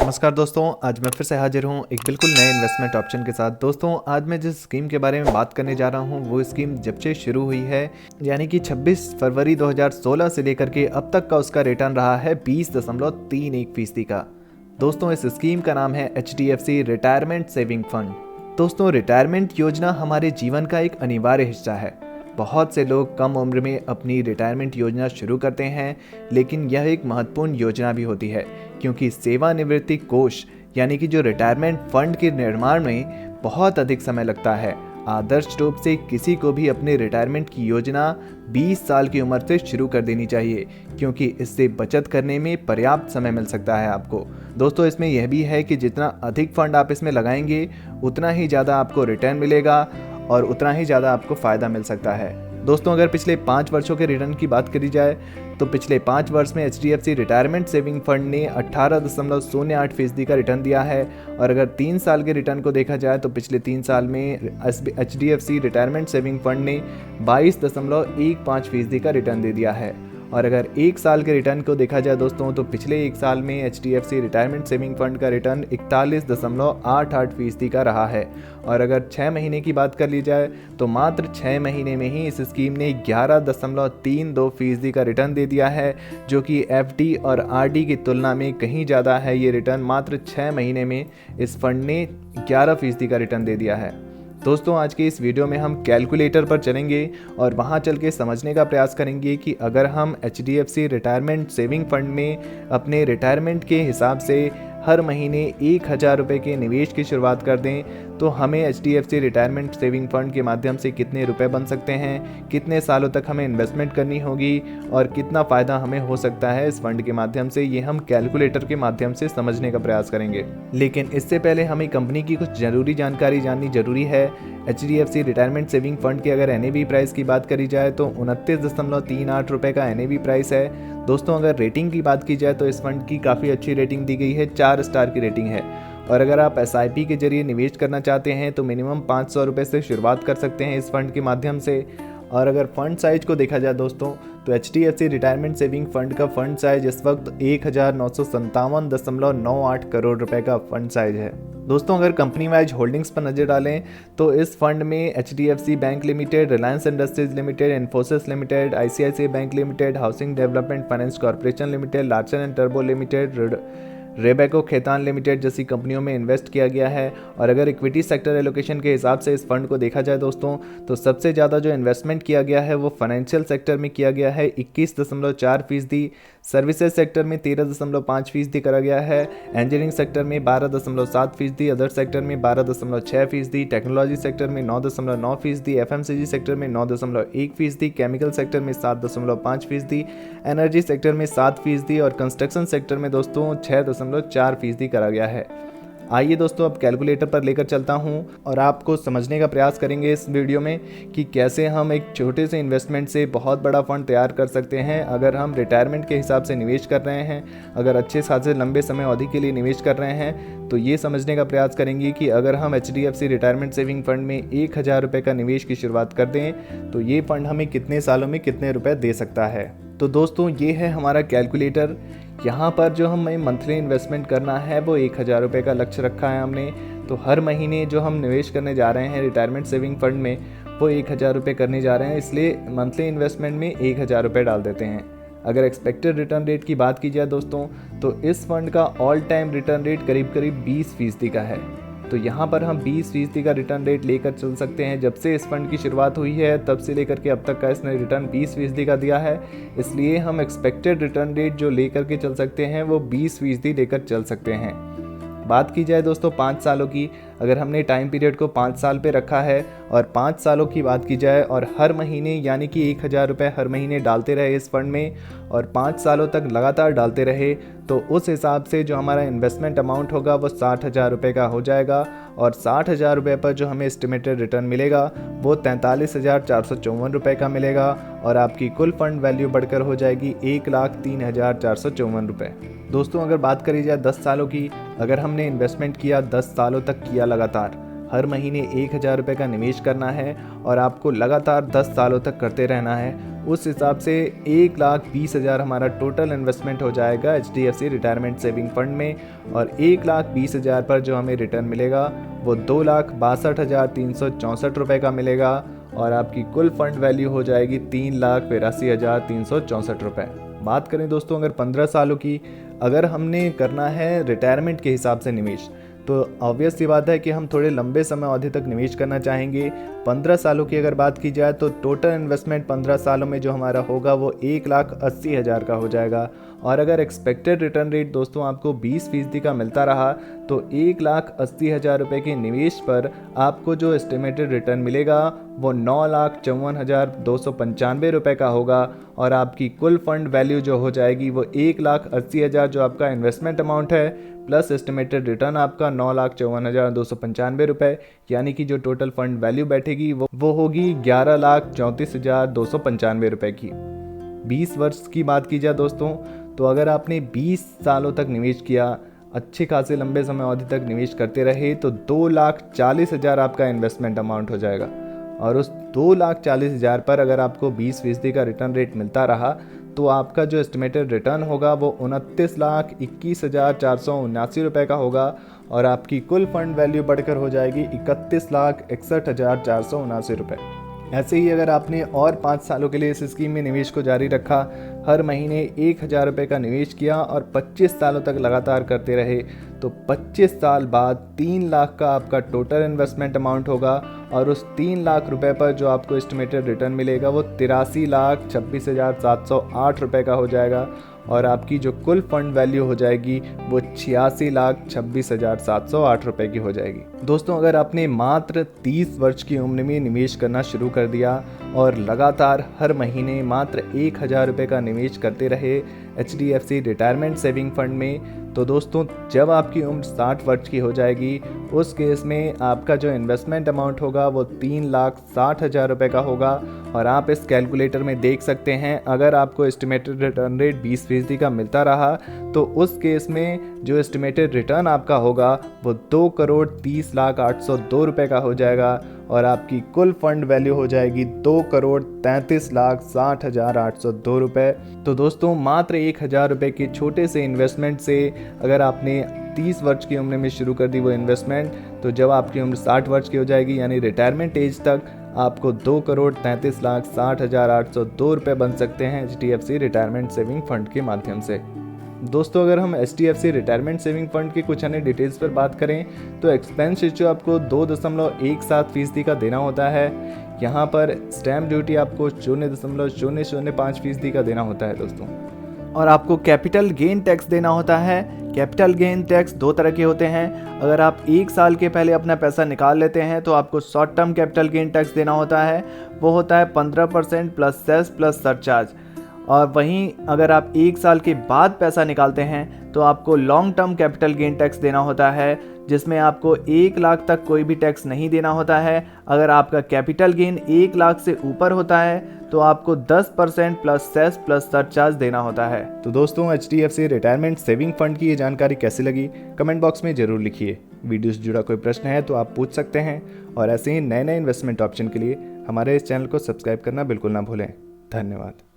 नमस्कार दोस्तों, आज मैं फिर से हाजिर हूँ एक बिल्कुल नए इन्वेस्टमेंट ऑप्शन के साथ। दोस्तों, आज मैं जिस स्कीम के बारे में बात करने जा रहा हूँ वो स्कीम जब से शुरू हुई है यानी कि 26 फरवरी 2016 से लेकर के अब तक का उसका रिटर्न रहा है 20.31% का। दोस्तों, इस स्कीम का नाम है HDFC रिटायरमेंट सेविंग फंड। दोस्तों, रिटायरमेंट योजना हमारे जीवन का एक अनिवार्य हिस्सा है। बहुत से लोग कम उम्र में अपनी रिटायरमेंट योजना शुरू करते हैं, लेकिन यह एक महत्वपूर्ण योजना भी होती है क्योंकि सेवानिवृत्ति कोष यानी कि जो रिटायरमेंट फंड के निर्माण में बहुत अधिक समय लगता है। आदर्श रूप से किसी को भी अपने रिटायरमेंट की योजना 20 साल की उम्र से शुरू कर देनी चाहिए क्योंकि इससे बचत करने में पर्याप्त समय मिल सकता है आपको। दोस्तों, इसमें यह भी है कि जितना अधिक फंड आप इसमें लगाएंगे उतना ही ज़्यादा आपको रिटर्न मिलेगा और उतना ही ज़्यादा आपको फ़ायदा मिल सकता है। दोस्तों, अगर पिछले 5 वर्षों के रिटर्न की बात करी जाए तो पिछले 5 वर्ष में HDFC रिटायरमेंट सेविंग फंड ने 18.08% का रिटर्न दिया है और अगर 3 साल के रिटर्न को देखा जाए तो पिछले 3 साल में HDFC रिटायरमेंट सेविंग फंड ने 22.15% का रिटर्न दे दिया है। और अगर 1 साल के रिटर्न को देखा जाए दोस्तों तो पिछले 1 साल में HDFC रिटायरमेंट सेविंग फंड का रिटर्न 41.88% का रहा है। और अगर 6 महीने की बात कर ली जाए तो मात्र 6 महीने में ही इस स्कीम ने 11.32% का रिटर्न दे दिया है, जो कि FD और RD की तुलना में कहीं ज़्यादा है। ये रिटर्न मात्र 6 महीने में इस फंड ने 11% का रिटर्न दे दिया है। दोस्तों, आज के इस वीडियो में हम कैलकुलेटर पर चलेंगे और वहां चल के समझने का प्रयास करेंगे कि अगर हम HDFC रिटायरमेंट सेविंग फंड में अपने रिटायरमेंट के हिसाब से हर महीने 1000 रुपये के निवेश की शुरुआत कर दें तो हमें HDFC रिटायरमेंट सेविंग फंड के माध्यम से कितने रुपए बन सकते हैं, कितने सालों तक हमें इन्वेस्टमेंट करनी होगी और कितना फ़ायदा हमें हो सकता है इस फंड के माध्यम से, ये हम कैलकुलेटर के माध्यम से समझने का प्रयास करेंगे। लेकिन इससे पहले हमें कंपनी की कुछ ज़रूरी जानकारी जाननी जरूरी है। HDFC रिटायरमेंट सेविंग फंड की अगर NAV प्राइस की बात करी जाए तो 29.38 रुपये का NAV प्राइस है। दोस्तों, अगर रेटिंग की बात की जाए तो इस फंड की काफ़ी अच्छी रेटिंग दी गई है, 4 स्टार की रेटिंग है। और अगर आप SIP के जरिए निवेश करना चाहते हैं तो मिनिमम 500 रुपये से शुरुआत कर सकते हैं इस फंड के माध्यम से। और अगर फंड साइज को देखा जाए दोस्तों तो HDFC रिटायरमेंट सेविंग फंड का फंड साइज इस वक्त 1957.98 करोड़ रुपए का फंड साइज है। दोस्तों, अगर कंपनी वाइज होल्डिंग्स पर नजर डालें तो इस फंड में HDFC bank limited, Reliance industries limited, Infosys limited, ICICI bank limited, housing development finance corporation limited, Larsen and टर्बो लिमिटेड, रेबेको खेतान लिमिटेड जैसी कंपनियों में इन्वेस्ट किया गया है। और अगर इक्विटी सेक्टर एलोकेशन के हिसाब से इस फंड को देखा जाए दोस्तों तो सबसे ज़्यादा जो इन्वेस्टमेंट किया गया है वो फाइनेंशियल सेक्टर में किया गया है 21.4%, सर्विसेज सेक्टर में 13.5% करा गया है, इंजीनियरिंग सेक्टर में 12.7%, अदर सेक्टर में 12.6%, टेक्नोलॉजी सेक्टर में 9.9%, FMCG सेक्टर में 9.1%, केमिकल सेक्टर में 7.5%, एनर्जी सेक्टर में 7% और कंस्ट्रक्शन सेक्टर में दोस्तों 6.4% करा गया है। आइए दोस्तों, अब कैलकुलेटर पर लेकर चलता हूं और आपको समझने का प्रयास करेंगे इस वीडियो में कि कैसे हम एक छोटे से इन्वेस्टमेंट से बहुत बड़ा फंड तैयार कर सकते हैं अगर हम रिटायरमेंट के हिसाब से निवेश कर रहे हैं। अगर अच्छे खासे लंबे समय अवधि के लिए निवेश कर रहे हैं तो ये समझने का प्रयास करेंगे कि अगर हम HDFC रिटायरमेंट सेविंग फंड में 1000 रुपये का निवेश की शुरुआत कर दें तो ये फंड हमें कितने सालों में कितने रुपए दे सकता है। तो दोस्तों, ये है हमारा कैलकुलेटर। यहाँ पर जो हमें मंथली इन्वेस्टमेंट करना है वो 1000 रुपये का लक्ष्य रखा है हमने। तो हर महीने जो हम निवेश करने जा रहे हैं रिटायरमेंट सेविंग फंड में वो 1000 रुपये करने जा रहे हैं, इसलिए मंथली इन्वेस्टमेंट में 1000 रुपये डाल देते हैं। अगर एक्सपेक्टेड रिटर्न रेट की बात की जाए दोस्तों तो इस फंड का ऑल टाइम रिटर्न रेट करीब 20% का है। तो यहाँ पर हम 20% का रिटर्न रेट लेकर चल सकते हैं। जब से इस फंड की शुरुआत हुई है तब से लेकर के अब तक का इसने रिटर्न 20% का दिया है, इसलिए हम एक्सपेक्टेड रिटर्न रेट जो लेकर के चल सकते हैं वो 20% लेकर चल सकते हैं। बात की जाए दोस्तों 5 सालों की, अगर हमने टाइम पीरियड को 5 साल पे रखा है और 5 सालों की बात की जाए और हर महीने यानी कि 1000 रुपये हर महीने डालते रहे इस फंड में और 5 सालों तक लगातार डालते रहे तो उस हिसाब से जो हमारा इन्वेस्टमेंट अमाउंट होगा वो 60,000 रुपये का हो जाएगा। और 60,000 रुपये पर जो हमें एस्टिमेटेड रिटर्न मिलेगा वो 43,454 रुपये का मिलेगा और आपकी कुल फंड वैल्यू बढ़कर हो जाएगी 1,03,454 रुपये। दोस्तों, अगर बात करी जाए 10 सालों की, अगर हमने इन्वेस्टमेंट किया 10 सालों तक किया लगातार, हर महीने 1000 रुपये का निवेश करना है और आपको लगातार 10 सालों तक करते रहना है, उस हिसाब से 1,20,000 हमारा टोटल इन्वेस्टमेंट हो जाएगा HDFC रिटायरमेंट सेविंग फंड में, और 1,20,000 पर जो हमें रिटर्न मिलेगा वो 2,62,364 रुपये का मिलेगा, और आपकी कुल फंड वैल्यू हो जाएगी 3,82,364 रुपये। बात करें दोस्तों अगर 15 सालों की, अगर हमने करना है रिटायरमेंट के हिसाब से निवेश, तो ऑब्वियस सी बात है कि हम थोड़े लंबे समय अवधि तक निवेश करना चाहेंगे। 15 सालों की अगर बात की जाए तो टोटल इन्वेस्टमेंट 15 सालों में जो हमारा होगा वो 1,80,000 का हो जाएगा, और अगर एक्सपेक्टेड रिटर्न रेट दोस्तों आपको 20% का मिलता रहा तो 1,80,000 रुपये के निवेश पर आपको जो एस्टिमेटेड रिटर्न मिलेगा वो 9,54,295 रुपये का होगा, और आपकी कुल फंड वैल्यू जो हो जाएगी वो 1,80,000 जो आपका इन्वेस्टमेंट अमाउंट है प्लस एस्टिमेटेड रिटर्न आपका 9,54,295 रुपये, यानी कि जो टोटल फंड वैल्यू बैठेगी वो होगी 11,34,295 रुपये की। 20 वर्ष की बात की जाए दोस्तों, तो अगर आपने 20 सालों तक निवेश किया, अच्छे खासे लंबे समय अवधि तक निवेश करते रहे, तो 2,40,000 आपका इन्वेस्टमेंट अमाउंट हो जाएगा, और उस 2,40,000 पर अगर आपको 20% का रिटर्न रेट मिलता रहा तो आपका जो एस्टिमेटेड रिटर्न होगा वो 29,21,479 रुपये का होगा, और आपकी कुल फंड वैल्यू बढ़कर हो जाएगी 31,61,479 रुपये। ऐसे ही अगर आपने और 5 सालों के लिए इस स्कीम में निवेश को जारी रखा, हर महीने 1,000 रुपये का निवेश किया और 25 सालों तक लगातार करते रहे, तो 25 साल बाद 3 लाख का आपका टोटल इन्वेस्टमेंट अमाउंट होगा, और उस 3 लाख रुपए पर जो आपको एस्टिमेटेड रिटर्न मिलेगा वो 83,26,708 रुपये का हो जाएगा, और आपकी जो कुल फंड वैल्यू हो जाएगी वो 86,26,708 रुपये की हो जाएगी। दोस्तों अगर आपने मात्र 30 वर्ष की उम्र में निवेश करना शुरू कर दिया और लगातार हर महीने मात्र 1,000 रुपये का निवेश करते रहे HDFC रिटायरमेंट सेविंग फंड में, तो दोस्तों जब आपकी उम्र 60 वर्ष की हो जाएगी उस केस में आपका जो इन्वेस्टमेंट अमाउंट होगा वो 3,60,000 रुपये का होगा, और आप इस कैलकुलेटर में देख सकते हैं अगर आपको एस्टिमेटेड रिटर्न रेट 20% का मिलता रहा तो उस केस में जो एस्टिमेटेड रिटर्न आपका होगा वो 2,30,08,02 रुपये का हो जाएगा, और आपकी कुल फंड वैल्यू हो जाएगी 2,33,60,802 रुपये। तो दोस्तों मात्र 1,000 रुपये के छोटे से इन्वेस्टमेंट से अगर आपने 30 वर्ष की उम्र में शुरू कर दी वो इन्वेस्टमेंट, तो जब आपकी उम्र 60 वर्ष की हो जाएगी यानी रिटायरमेंट एज तक आपको 2,33,60,802 रुपये बन सकते हैं HDFC रिटायरमेंट सेविंग फंड के माध्यम से। दोस्तों अगर हम HDFC रिटायरमेंट सेविंग फंड की कुछ अन्य डिटेल्स पर बात करें तो एक्सपेंस रेशियो आपको 2.17% का देना होता है। यहाँ पर स्टैम्प ड्यूटी आपको 0.005% का देना होता है दोस्तों, और आपको कैपिटल गेन टैक्स देना होता है। कैपिटल गेन टैक्स 2 तरह के होते हैं। अगर आप 1 साल के पहले अपना पैसा निकाल लेते हैं तो आपको short term capital gain tax देना होता है, वो होता है 15% प्लस सेस प्लस सरचार्ज। और वहीं अगर आप 1 साल के बाद पैसा निकालते हैं तो आपको long term capital gain tax देना होता है, जिसमें आपको 1 लाख तक कोई भी टैक्स नहीं देना होता है। अगर आपका कैपिटल गेन 1 लाख से ऊपर होता है तो आपको 10% प्लस सेस प्लस सरचार्ज देना होता है। तो दोस्तों HDFC रिटायरमेंट सेविंग फंड की ये जानकारी कैसी लगी कमेंट बॉक्स में ज़रूर लिखिए। वीडियो से जुड़ा कोई प्रश्न है तो आप पूछ सकते हैं, और ऐसे ही नए नए इन्वेस्टमेंट ऑप्शन के लिए हमारे इस चैनल को सब्सक्राइब करना बिल्कुल ना भूलें। धन्यवाद।